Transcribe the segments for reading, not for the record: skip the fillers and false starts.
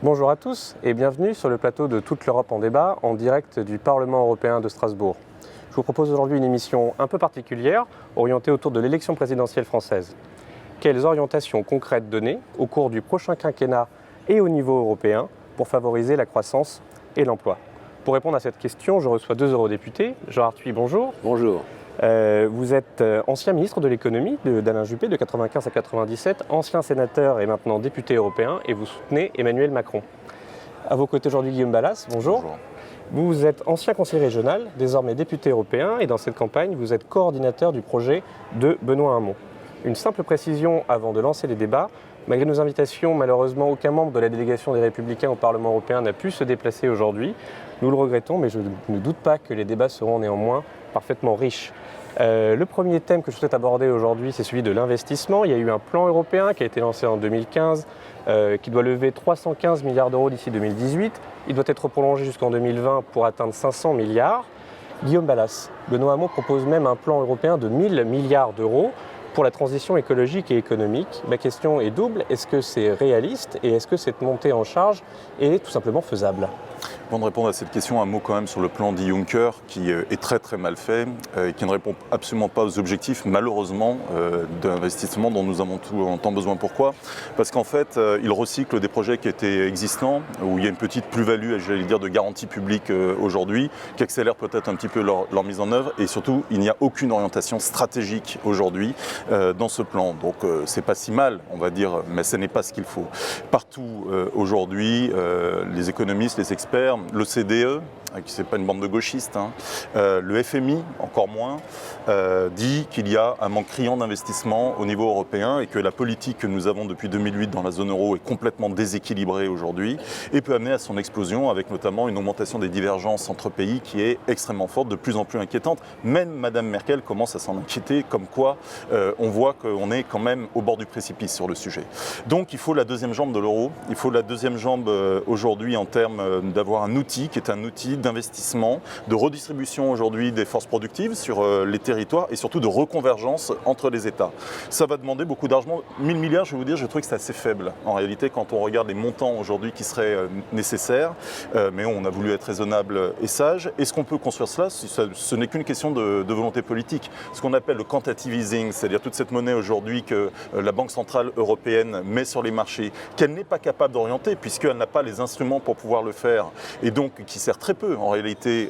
Bonjour à tous et bienvenue sur le plateau de Toute l'Europe en débat en direct du Parlement européen de Strasbourg. Je vous propose aujourd'hui une émission un peu particulière orientée autour de l'élection présidentielle française. Quelles orientations concrètes donner au cours du prochain quinquennat et au niveau européen pour favoriser la croissance et l'emploi? Pour répondre à cette question, je reçois deux eurodéputés. Jean Arthuis, bonjour. Bonjour. Vous êtes ancien ministre de l'économie d'Alain Juppé de 1995 à 1997, ancien sénateur et maintenant député européen, et vous soutenez Emmanuel Macron. À vos côtés aujourd'hui, Guillaume Balas, bonjour. Bonjour. Vous êtes ancien conseiller régional, désormais député européen, et dans cette campagne, vous êtes coordinateur du projet de Benoît Hamon. Une simple précision avant de lancer les débats. Malgré nos invitations, malheureusement, aucun membre de la délégation des Républicains au Parlement européen n'a pu se déplacer aujourd'hui. Nous le regrettons, mais je ne doute pas que les débats seront néanmoins parfaitement riches. Le premier thème que je souhaite aborder aujourd'hui, c'est celui de l'investissement. Il y a eu un plan européen qui a été lancé en 2015, qui doit lever 315 milliards d'euros d'ici 2018. Il doit être prolongé jusqu'en 2020 pour atteindre 500 milliards. Guillaume Balas, Benoît Hamon propose même un plan européen de 1000 milliards d'euros pour la transition écologique et économique. Ma question est double. Est-ce que c'est réaliste et est-ce que cette montée en charge est tout simplement faisable ? Avant de répondre à cette question, un mot quand même sur le plan dit Juncker qui est très très mal fait et qui ne répond absolument pas aux objectifs, malheureusement, d'investissement dont nous avons tout en temps besoin. Pourquoi ? Parce qu'en fait, il recycle des projets qui étaient existants, où il y a une petite plus-value, j'allais dire, de garantie publique aujourd'hui, qui accélère peut-être un petit peu leur mise en œuvre. Et surtout, il n'y a aucune orientation stratégique aujourd'hui dans ce plan. Donc, c'est pas si mal, on va dire, mais ce n'est pas ce qu'il faut. Partout aujourd'hui, les économistes, les experts, l'OCDE, qui n'est pas une bande de gauchistes, le FMI, encore moins, dit qu'il y a un manque criant d'investissement au niveau européen et que la politique que nous avons depuis 2008 dans la zone euro est complètement déséquilibrée aujourd'hui et peut amener à son explosion avec notamment une augmentation des divergences entre pays qui est extrêmement forte, de plus en plus inquiétante. Même Madame Merkel commence à s'en inquiéter, comme quoi on voit qu'on est quand même au bord du précipice sur le sujet. Donc il faut la deuxième jambe de l'euro, il faut la deuxième jambe aujourd'hui en termes d'avoir un outil qui est un outil d'investissement, de redistribution aujourd'hui des forces productives sur les territoires et surtout de reconvergence entre les États. Ça va demander beaucoup d'argent. 1000 milliards, je vais vous dire, je trouve que c'est assez faible en réalité quand on regarde les montants aujourd'hui qui seraient nécessaires. Mais on a voulu être raisonnable et sage. Est-ce qu'on peut construire cela ? Ce n'est qu'une question de volonté politique. Ce qu'on appelle le quantitative easing, c'est-à-dire toute cette monnaie aujourd'hui que la Banque centrale européenne met sur les marchés, qu'elle n'est pas capable d'orienter puisqu'elle n'a pas les instruments pour pouvoir le faire et donc qui sert très peu en réalité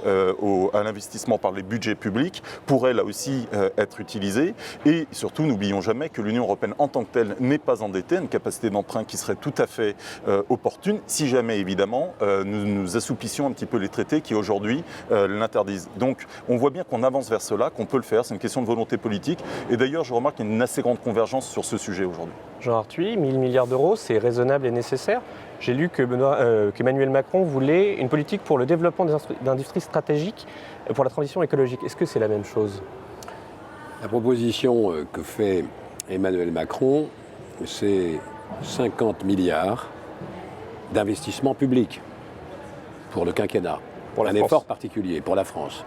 à l'investissement par les budgets publics, pourrait là aussi être utilisée. Et surtout, n'oublions jamais que l'Union européenne en tant que telle n'est pas endettée, une capacité d'emprunt qui serait tout à fait opportune, si jamais évidemment nous assouplissions un petit peu les traités qui aujourd'hui l'interdisent. Donc on voit bien qu'on avance vers cela, qu'on peut le faire, c'est une question de volonté politique. Et d'ailleurs, je remarque qu'il y a une assez grande convergence sur ce sujet aujourd'hui. Jean Arthuis, 1000 milliards d'euros, c'est raisonnable et nécessaire. J'ai lu qu'Emmanuel Macron voulait une politique pour le développement d'industries stratégiques pour la transition écologique. Est-ce que c'est la même chose ? La proposition que fait Emmanuel Macron, c'est 50 milliards d'investissements publics pour le quinquennat, pour un effort particulier pour la France.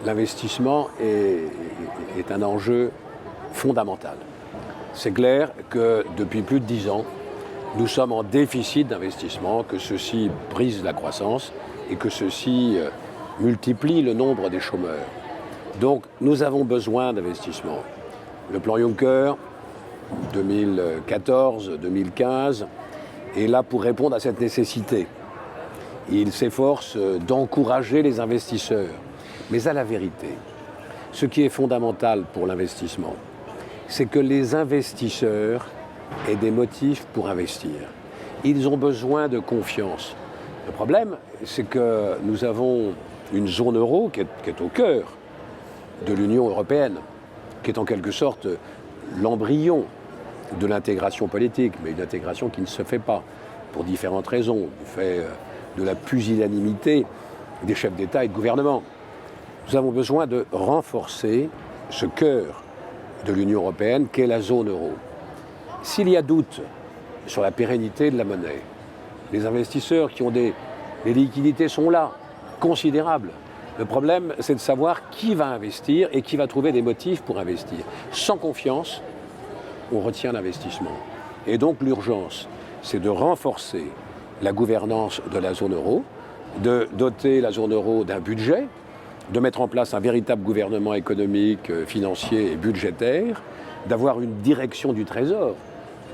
L'investissement est un enjeu fondamental. C'est clair que depuis plus de 10 ans, nous sommes en déficit d'investissement, que ceci brise la croissance et que ceci multiplie le nombre des chômeurs. Donc nous avons besoin d'investissement. Le plan Juncker 2014-2015 est là pour répondre à cette nécessité. Il s'efforce d'encourager les investisseurs. Mais à la vérité, ce qui est fondamental pour l'investissement, c'est que les investisseurs aient des motifs pour investir. Ils ont besoin de confiance. Le problème, c'est que nous avons une zone euro qui est au cœur de l'Union européenne, qui est en quelque sorte l'embryon de l'intégration politique, mais une intégration qui ne se fait pas, pour différentes raisons, du fait de la pusillanimité des chefs d'État et de gouvernement. Nous avons besoin de renforcer ce cœur de l'Union européenne qu'est la zone euro. S'il y a doute sur la pérennité de la monnaie, les investisseurs qui ont les liquidités sont là, considérables. Le problème, c'est de savoir qui va investir et qui va trouver des motifs pour investir. Sans confiance, on retient l'investissement. Et donc l'urgence, c'est de renforcer la gouvernance de la zone euro, de doter la zone euro d'un budget, de mettre en place un véritable gouvernement économique, financier et budgétaire, d'avoir une direction du Trésor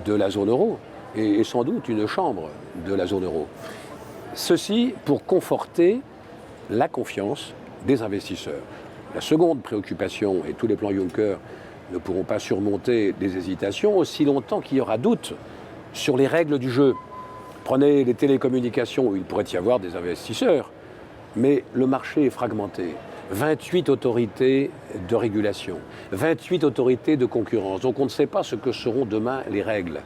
de la zone euro et sans doute une chambre de la zone euro. Ceci pour conforter la confiance des investisseurs. La seconde préoccupation, et tous les plans Juncker ne pourront pas surmonter des hésitations aussi longtemps qu'il y aura doute sur les règles du jeu. Prenez les télécommunications où il pourrait y avoir des investisseurs, mais le marché est fragmenté. 28 autorités de régulation, 28 autorités de concurrence. Donc on ne sait pas ce que seront demain les règles.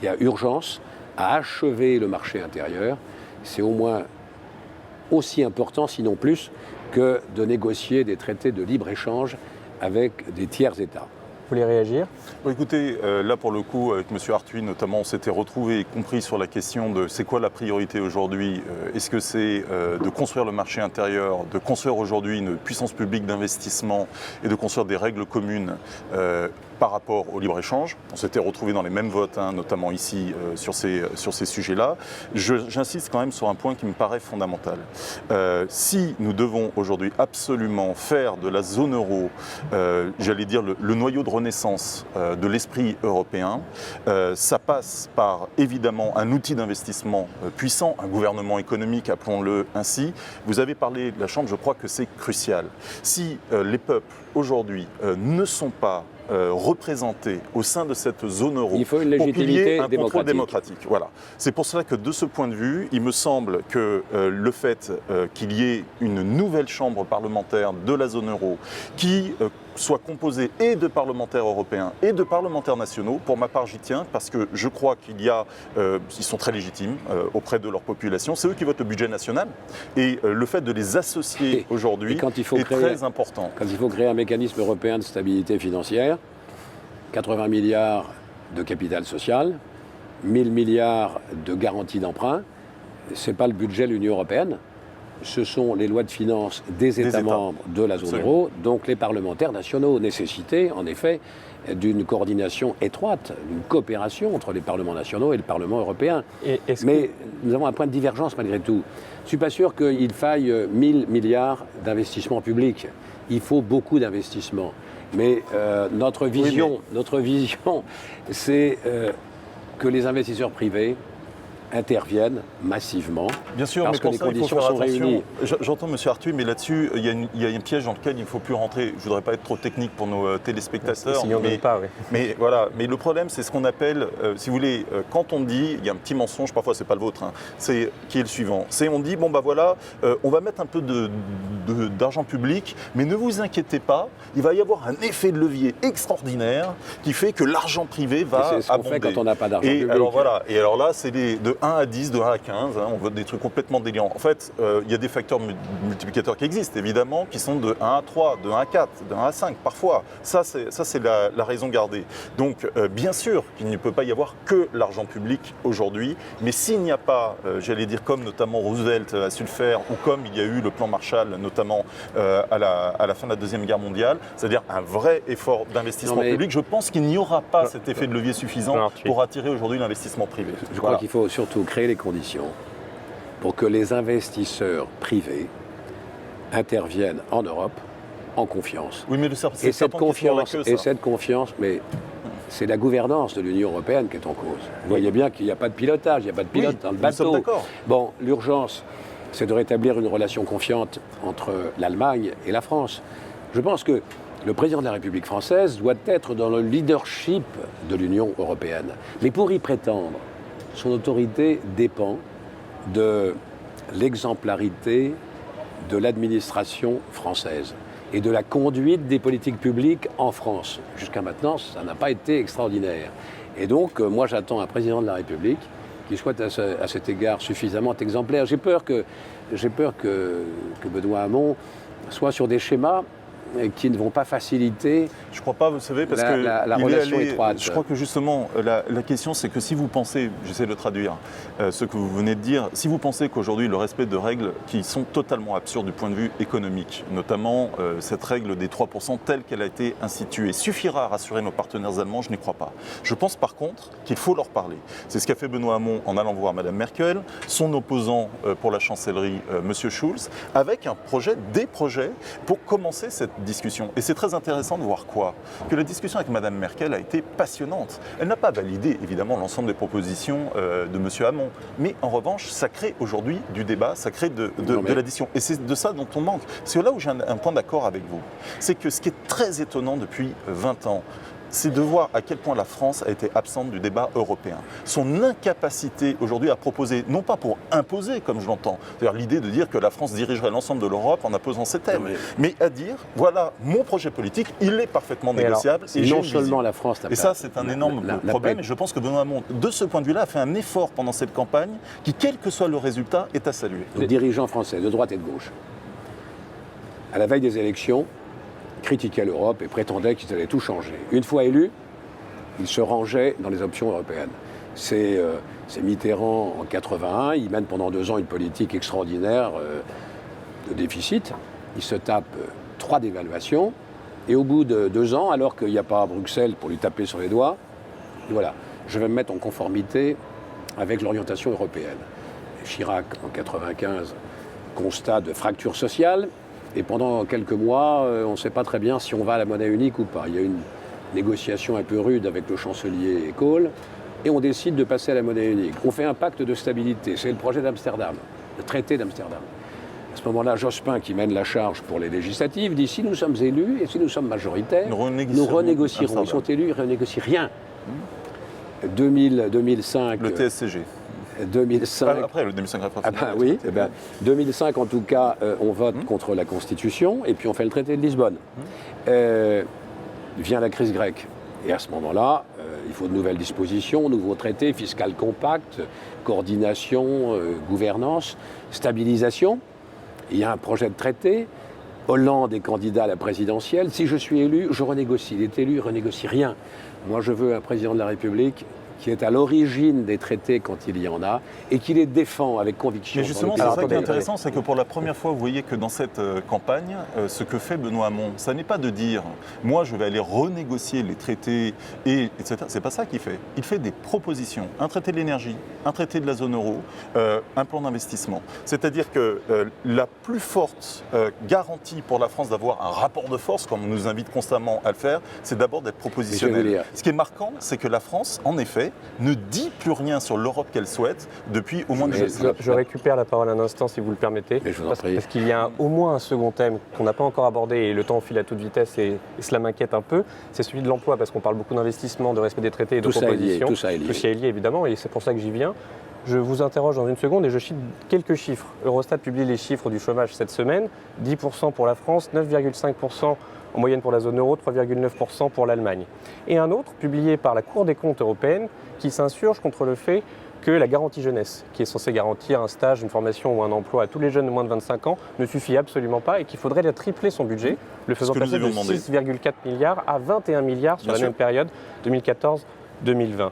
Il y a urgence à achever le marché intérieur. C'est au moins aussi important, sinon plus, que de négocier des traités de libre-échange avec des tiers États. Vous voulez réagir ? Bon, écoutez, là pour le coup, avec M. Arthuis notamment, on s'était retrouvés y compris sur la question de c'est quoi la priorité aujourd'hui. Est-ce que c'est de construire le marché intérieur, de construire aujourd'hui une puissance publique d'investissement et de construire des règles communes par rapport au libre-échange. On s'était retrouvés dans les mêmes votes, notamment ici, sur ces sujets-là. J'insiste quand même sur un point qui me paraît fondamental. Si nous devons aujourd'hui absolument faire de la zone euro, j'allais dire, le noyau de renaissance de l'esprit européen, ça passe par évidemment un outil d'investissement puissant, un gouvernement économique, appelons-le ainsi. Vous avez parlé de la Chambre, je crois que c'est crucial. Si les peuples aujourd'hui ne sont pas représentés au sein de cette zone euro, il faut une légitimité un contrôle démocratique. Voilà. C'est pour cela que de ce point de vue, il me semble que le fait qu'il y ait une nouvelle chambre parlementaire de la zone euro qui soit composée et de parlementaires européens et de parlementaires nationaux, pour ma part j'y tiens, parce que je crois qu'il y a, ils sont très légitimes auprès de leur population, c'est eux qui votent le budget national, et le fait de les associer aujourd'hui est très important. Quand il faut créer un mécanisme européen de stabilité financière, 80 milliards de capital social, 1000 milliards de garantie d'emprunt, ce n'est pas le budget de l'Union européenne, ce sont les lois de finances des États membres de la zone euro, donc les parlementaires nationaux. Nécessité, en effet, d'une coordination étroite, d'une coopération entre les parlements nationaux et le Parlement européen. Mais nous avons un point de divergence malgré tout. Je ne suis pas sûr qu'il faille 1000 milliards d'investissements publics. Il faut beaucoup d'investissements. Mais notre vision, c'est que les investisseurs privés interviennent massivement. Bien sûr, parce mais pour que ça, les conditions sont réunies. J'entends M. Arthuis, mais là-dessus, il y a un piège dans lequel il ne faut plus rentrer. Je ne voudrais pas être trop technique pour nos téléspectateurs. Mais voilà. Mais le problème, c'est ce qu'on appelle, si vous voulez, quand on dit, il y a un petit mensonge, parfois c'est pas le vôtre, qui est le suivant. C'est on dit, bon bah voilà, on va mettre un peu d'argent public, mais ne vous inquiétez pas, il va y avoir un effet de levier extraordinaire qui fait que l'argent privé va abonder. C'est ce qu'on fait quand on n'a pas d'argent public. Alors voilà. Et alors là, c'est de 1 à 10, de 1 à 15, on vote des trucs complètement délirants. En fait, il y a des facteurs multiplicateurs qui existent, évidemment, qui sont de 1 à 3, de 1 à 4, de 1 à 5, parfois. Ça, c'est la raison gardée. Donc, bien sûr qu'il ne peut pas y avoir que l'argent public aujourd'hui, mais s'il n'y a pas, j'allais dire, comme notamment Roosevelt a su le faire, ou comme il y a eu le plan Marshall, notamment à la fin de la Deuxième Guerre mondiale, c'est-à-dire un vrai effort d'investissement public, je pense qu'il n'y aura pas cet effet de levier suffisant pour attirer aujourd'hui l'investissement privé. Je crois qu'il faut surtout créer les conditions pour que les investisseurs privés interviennent en Europe en confiance. Oui, mais cette confiance, mais c'est la gouvernance de l'Union européenne qui est en cause. Vous voyez bien qu'il n'y a pas de pilotage, il n'y a pas de pilote dans le bateau. Nous sommes d'accord. Bon, l'urgence, c'est de rétablir une relation confiante entre l'Allemagne et la France. Je pense que le président de la République française doit être dans le leadership de l'Union européenne. Mais pour y prétendre, son autorité dépend de l'exemplarité de l'administration française et de la conduite des politiques publiques en France. Jusqu'à maintenant, ça n'a pas été extraordinaire. Et donc, moi, j'attends un président de la République qui soit à cet égard suffisamment exemplaire. J'ai peur que Benoît Hamon soit sur des schémas qui ne vont pas faciliter Je ne crois pas, vous savez, parce que la il relation est allé, étroite. Je crois que justement, la question, c'est que si vous pensez, j'essaie de traduire ce que vous venez de dire, si vous pensez qu'aujourd'hui, le respect de règles qui sont totalement absurdes du point de vue économique, notamment cette règle des 3% telle qu'elle a été instituée, suffira à rassurer nos partenaires allemands, je n'y crois pas. Je pense par contre qu'il faut leur parler. C'est ce qu'a fait Benoît Hamon en allant voir Mme Merkel, son opposant pour la chancellerie, M. Schulz, avec des projets pour commencer cette discussion. Et c'est très intéressant de voir quoi ? Que la discussion avec Mme Merkel a été passionnante. Elle n'a pas validé évidemment l'ensemble des propositions de M. Hamon, mais en revanche, ça crée aujourd'hui du débat, ça crée de l'addition. Et c'est de ça dont on manque. C'est là où j'ai un point d'accord avec vous. C'est que ce qui est très étonnant depuis 20 ans, c'est de voir à quel point la France a été absente du débat européen. Son incapacité aujourd'hui à proposer, non pas pour imposer comme je l'entends, c'est-à-dire l'idée de dire que la France dirigerait l'ensemble de l'Europe en imposant ses thèmes, mais à dire, voilà, mon projet politique, il est parfaitement négociable. Et non seulement la France n'a pas... Et ça, c'est un énorme problème. Et je pense que Benoît Hamon, de ce point de vue-là, a fait un effort pendant cette campagne qui, quel que soit le résultat, est à saluer. Les dirigeants français, de droite et de gauche, à la veille des élections, critiquaient l'Europe et prétendaient qu'ils allaient tout changer. Une fois élus, ils se rangeaient dans les options européennes. C'est Mitterrand en 81, il mène pendant 2 ans une politique extraordinaire de déficit. Il se tape 3 dévaluations et au bout de 2 ans, alors qu'il n'y a pas Bruxelles pour lui taper sur les doigts, voilà, je vais me mettre en conformité avec l'orientation européenne. Chirac, en 95, constat de fracture sociale. Et pendant quelques mois, on ne sait pas très bien si on va à la monnaie unique ou pas. Il y a une négociation un peu rude avec le chancelier Kohl, et on décide de passer à la monnaie unique. On fait un pacte de stabilité, c'est le projet d'Amsterdam, le traité d'Amsterdam. À ce moment-là, Jospin, qui mène la charge pour les législatives, dit si nous sommes élus et si nous sommes majoritaires, nous renégocierons. Ils sont élus, ils ne renégocient rien. 2005... Le TSCG. 2005. Après le 2005. Oui, 2005 en tout cas, on vote contre la Constitution et puis on fait le traité de Lisbonne. Vient la crise grecque. Et à ce moment-là, il faut de nouvelles dispositions, nouveaux traités, fiscal compact, coordination, gouvernance, stabilisation. Il y a un projet de traité. Hollande est candidat à la présidentielle. Si je suis élu, je renégocie. Il est élu, il ne renégocie rien. Moi, je veux un président de la République qui est à l'origine des traités quand il y en a, et qui les défend avec conviction. Mais justement, c'est ça qui est intéressant, c'est que pour la première fois, vous voyez que dans cette campagne, ce que fait Benoît Hamon, ça n'est pas de dire « moi, je vais aller renégocier les traités, etc. » C'est pas ça qu'il fait. Il fait des propositions. Un traité de l'énergie, un traité de la zone euro, un plan d'investissement. C'est-à-dire que la plus forte garantie pour la France d'avoir un rapport de force, comme on nous invite constamment à le faire, c'est d'abord d'être propositionnel. Ce qui est marquant, c'est que la France, en effet, ne dit plus rien sur l'Europe qu'elle souhaite depuis au moins une Je récupère la parole un instant, si vous le permettez, parce qu'il y a au moins un second thème qu'on n'a pas encore abordé et le temps file à toute vitesse et cela m'inquiète un peu, c'est celui de l'emploi, parce qu'on parle beaucoup d'investissement, de respect des traités et de propositions. Tout ça est lié, évidemment, et c'est pour ça que j'y viens. Je vous interroge dans une seconde et je cite quelques chiffres. Eurostat publie les chiffres du chômage cette semaine, 10% pour la France, 9,5% en moyenne pour la zone euro, 3,9% pour l'Allemagne. Et un autre, publié par la Cour des comptes européenne, qui s'insurge contre le fait que la garantie jeunesse, qui est censée garantir un stage, une formation ou un emploi à tous les jeunes de moins de 25 ans, ne suffit absolument pas et qu'il faudrait la tripler son budget, le faisant passer de 6,4 milliards à 21 milliards sur la même période 2014-2020.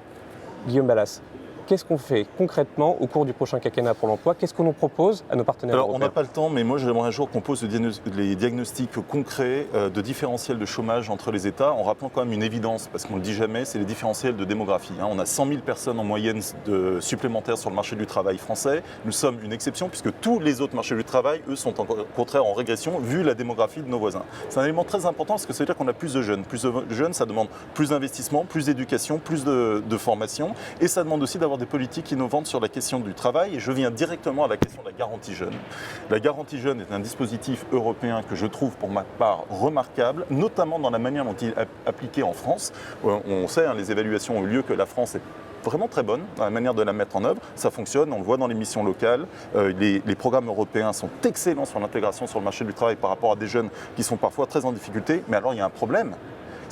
Guillaume Balas, qu'est-ce qu'on fait concrètement au cours du prochain quinquennat pour l'emploi? Qu'est-ce qu'on nous propose à nos partenaires européens? On n'a pas le temps, mais moi j'aimerais un jour qu'on pose les diagnostics concrets de différentiel de chômage entre les États, en rappelant quand même une évidence, parce qu'on ne le dit jamais, c'est les différentiels de démographie. On a 100 000 personnes en moyenne supplémentaires sur le marché du travail français. Nous sommes une exception, puisque tous les autres marchés du travail, eux, sont au contraire en régression, vu la démographie de nos voisins. C'est un élément très important, parce que ça veut dire qu'on a plus de jeunes. Plus de jeunes, ça demande plus d'investissement, plus d'éducation, plus de formation, et ça demande aussi d'avoir des politiques innovantes sur la question du travail. Et je viens directement à la question de la garantie jeune. La garantie jeune est un dispositif européen que je trouve pour ma part remarquable, notamment dans la manière dont il est appliqué en France. On sait, les évaluations ont eu lieu que la France est vraiment très bonne dans la manière de la mettre en œuvre. Ça fonctionne, on le voit dans les missions locales. Les programmes européens sont excellents sur l'intégration sur le marché du travail par rapport à des jeunes qui sont parfois très en difficulté. Mais alors il y a un problème.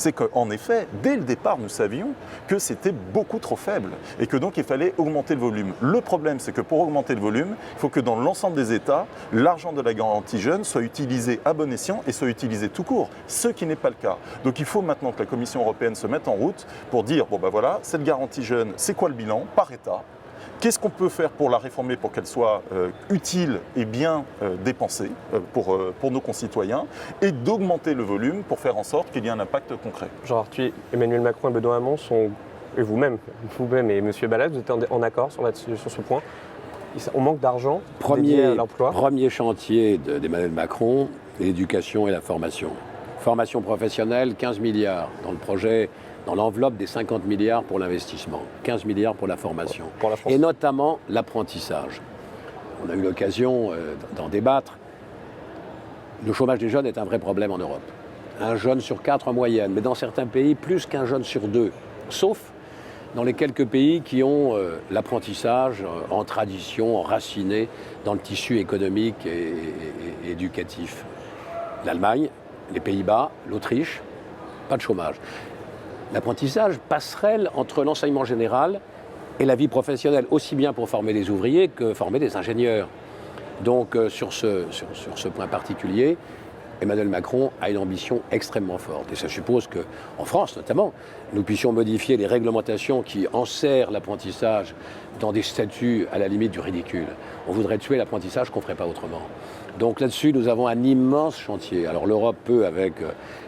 c'est qu'en effet, dès le départ, nous savions que c'était beaucoup trop faible et que donc il fallait augmenter le volume. Le problème, c'est que pour augmenter le volume, il faut que dans l'ensemble des États, l'argent de la garantie jeune soit utilisé à bon escient et soit utilisé tout court, ce qui n'est pas le cas. Donc il faut maintenant que la Commission européenne se mette en route pour dire, bon ben voilà, cette garantie jeune, c'est quoi le bilan par État ? Qu'est-ce qu'on peut faire pour la réformer pour qu'elle soit utile et bien dépensée pour nos concitoyens et d'augmenter le volume pour faire en sorte qu'il y ait un impact concret. Jean Arthuis, Emmanuel Macron et Benoît Hamon et vous-même et M. Balaz, vous êtes en accord sur ce point. On manque d'argent dédié à l'emploi. Premier chantier d'Emmanuel Macron, l'éducation et la formation. Formation professionnelle, 15 milliards dans le projet. Dans l'enveloppe des 50 milliards pour l'investissement, 15 milliards pour la formation, pour la France. Et notamment l'apprentissage. On a eu l'occasion d'en débattre. Le chômage des jeunes est un vrai problème en Europe. Un jeune sur 4 en moyenne, mais dans certains pays, plus qu'un jeune sur 2, sauf dans les quelques pays qui ont l'apprentissage en tradition, enraciné dans le tissu économique et éducatif. L'Allemagne, les Pays-Bas, l'Autriche, pas de chômage. L'apprentissage, passerelle entre l'enseignement général et la vie professionnelle, aussi bien pour former des ouvriers que former des ingénieurs. Donc sur ce point particulier, Emmanuel Macron a une ambition extrêmement forte. Et ça suppose qu'en France notamment, nous puissions modifier les réglementations qui enserrent l'apprentissage dans des statuts à la limite du ridicule. On voudrait tuer l'apprentissage qu'on ne ferait pas autrement. Donc là-dessus, nous avons un immense chantier. Alors l'Europe peut, avec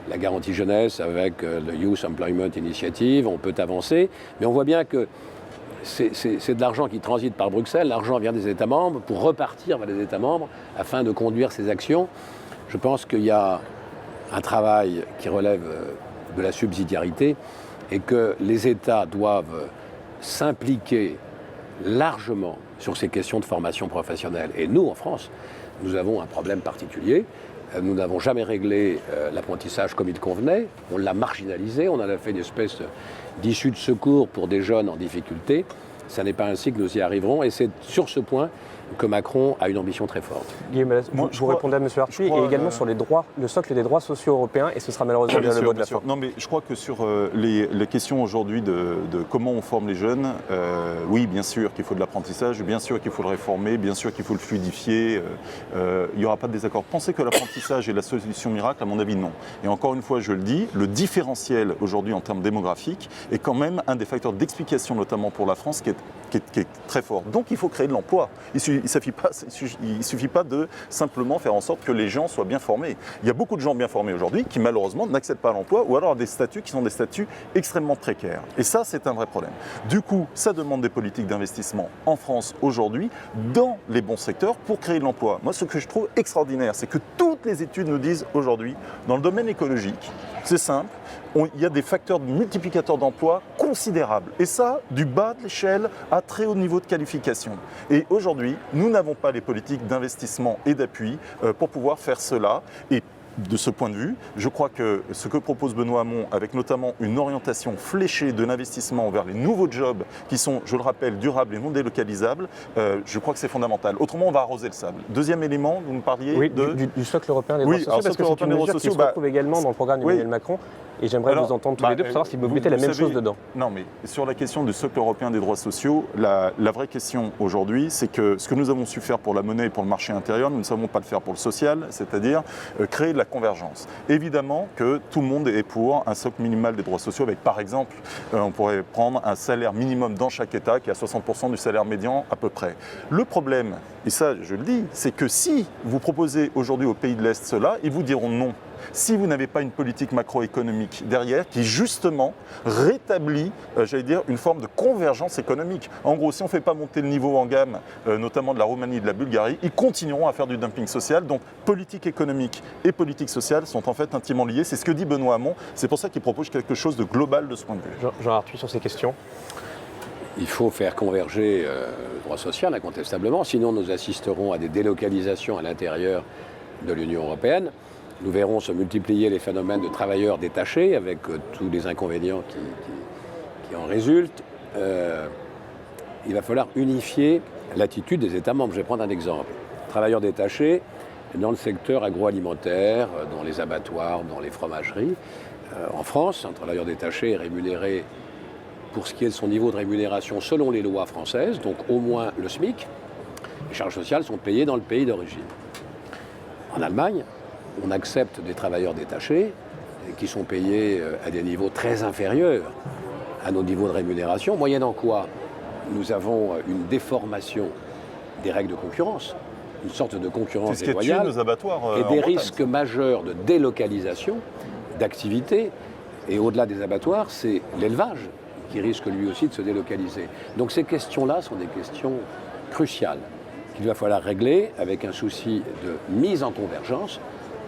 la garantie jeunesse, avec le Youth Employment Initiative, on peut avancer, mais on voit bien que c'est de l'argent qui transite par Bruxelles, l'argent vient des États membres pour repartir vers les États membres afin de conduire ces actions. Je pense qu'il y a un travail qui relève de la subsidiarité et que les États doivent s'impliquer largement sur ces questions de formation professionnelle. Et nous, en France, nous avons un problème particulier. Nous n'avons jamais réglé l'apprentissage comme il convenait. On l'a marginalisé, on en a fait une espèce d'issue de secours pour des jeunes en difficulté. Ce n'est pas ainsi que nous y arriverons. Et c'est sur ce point que Macron a une ambition très forte. Guillaume, vous répondez à M. Arthuis et également sur les droits, le socle des droits sociaux européens, et ce sera malheureusement bien le mot de la fin. Non, mais je crois que sur les questions aujourd'hui de comment on forme les jeunes, oui, bien sûr qu'il faut de l'apprentissage, bien sûr qu'il faut le réformer, bien sûr qu'il faut le fluidifier, il n'y aura pas de désaccord. Pensez que l'apprentissage est la solution miracle, à mon avis, non. Et encore une fois, je le dis, le différentiel aujourd'hui en termes démographiques est quand même un des facteurs d'explication, notamment pour la France, qui est très fort. Donc il faut créer de l'emploi. Il ne suffit pas de simplement faire en sorte que les gens soient bien formés. Il y a beaucoup de gens bien formés aujourd'hui qui malheureusement n'accèdent pas à l'emploi ou alors à des statuts qui sont des statuts extrêmement précaires. Et ça, c'est un vrai problème. Du coup, ça demande des politiques d'investissement en France aujourd'hui dans les bons secteurs pour créer de l'emploi. Moi, ce que je trouve extraordinaire, c'est que toutes les études nous disent aujourd'hui, dans le domaine écologique, c'est simple, il y a des facteurs multiplicateurs d'emploi considérables. Et ça, du bas de l'échelle à très haut niveau de qualification. Et aujourd'hui, nous n'avons pas les politiques d'investissement et d'appui pour pouvoir faire cela. Et de ce point de vue, je crois que ce que propose Benoît Hamon, avec notamment une orientation fléchée de l'investissement vers les nouveaux jobs qui sont, je le rappelle, durables et non délocalisables, je crois que c'est fondamental. Autrement, on va arroser le sable. Deuxième élément, vous me parliez du socle européen des droits sociaux, parce que c'est une mesure qui se retrouve également dans le programme d'Emmanuel Macron. Et j'aimerais vous entendre tous les deux pour savoir si vous mettez la même chose dedans. Non, mais sur la question du socle européen des droits sociaux, la vraie question aujourd'hui, c'est que ce que nous avons su faire pour la monnaie et pour le marché intérieur, nous ne savons pas le faire pour le social, c'est-à-dire créer de la convergence. Évidemment que tout le monde est pour un socle minimal des droits sociaux, avec par exemple, on pourrait prendre un salaire minimum dans chaque État qui est à 60% du salaire médian à peu près. Le problème, et ça je le dis, c'est que si vous proposez aujourd'hui aux pays de l'Est cela, ils vous diront non. Si vous n'avez pas une politique macroéconomique derrière qui justement rétablit, une forme de convergence économique. En gros, si on ne fait pas monter le niveau en gamme, notamment de la Roumanie et de la Bulgarie, ils continueront à faire du dumping social. Donc politique économique et politique sociale sont en fait intimement liées. C'est ce que dit Benoît Hamon. C'est pour ça qu'il propose quelque chose de global de ce point de vue. Jean Arthuis, sur ces questions. Il faut faire converger le droit social incontestablement, sinon nous assisterons à des délocalisations à l'intérieur de l'Union européenne. Nous verrons se multiplier les phénomènes de travailleurs détachés avec tous les inconvénients qui en résultent. Il va falloir unifier l'attitude des États membres. Je vais prendre un exemple. Travailleurs détachés dans le secteur agroalimentaire, dans les abattoirs, dans les fromageries. En France, un travailleur détaché est rémunéré pour ce qui est de son niveau de rémunération selon les lois françaises, donc au moins le SMIC. Les charges sociales sont payées dans le pays d'origine. En Allemagne, on accepte des travailleurs détachés qui sont payés à des niveaux très inférieurs à nos niveaux de rémunération, moyennant quoi nous avons une déformation des règles de concurrence, une sorte de concurrence C'est ce qui a tué déloyale nos abattoirs et en des Bretagne. risques majeurs de délocalisation d'activités. Et au-delà des abattoirs, c'est l'élevage qui risque lui aussi de se délocaliser. Donc ces questions-là sont des questions cruciales qu'il va falloir régler avec un souci de mise en convergence,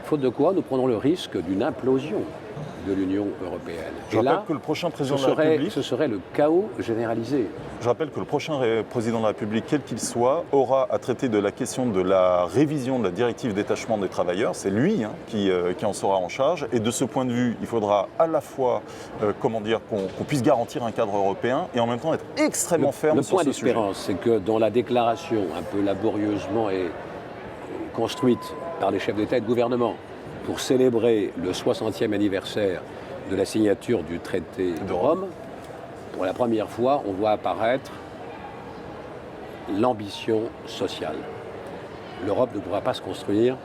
faute de quoi nous prenons le risque d'une implosion de l'Union européenne. Je rappelle que le prochain président de la République, ce serait le chaos généralisé. je rappelle que le prochain président de la République, quel qu'il soit, aura à traiter de la question de la révision de la directive détachement des travailleurs. C'est lui qui en sera en charge. Et de ce point de vue, il faudra à la fois qu'on puisse garantir un cadre européen et en même temps être extrêmement ferme sur ce sujet. Le point d'espérance, c'est que dans la déclaration un peu laborieusement et construite par les chefs d'État et de gouvernement pour célébrer le 60e anniversaire de la signature du traité de Rome, pour la première fois, on voit apparaître l'ambition sociale. L'Europe ne pourra pas se construire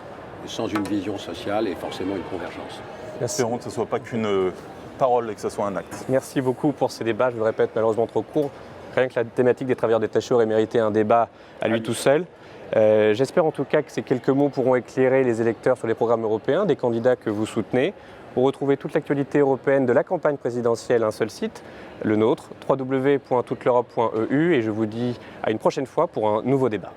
sans une vision sociale et forcément une convergence. Espérons que ce ne soit pas qu'une parole et que ce soit un acte. Merci beaucoup pour ces débats. Je le répète, malheureusement trop court. Rien que la thématique des travailleurs détachés aurait mérité un débat à lui tout seul. J'espère en tout cas que ces quelques mots pourront éclairer les électeurs sur les programmes européens des candidats que vous soutenez. Pour retrouver toute l'actualité européenne de la campagne présidentielle, un seul site, le nôtre, www.touteleurope.eu, et je vous dis à une prochaine fois pour un nouveau débat.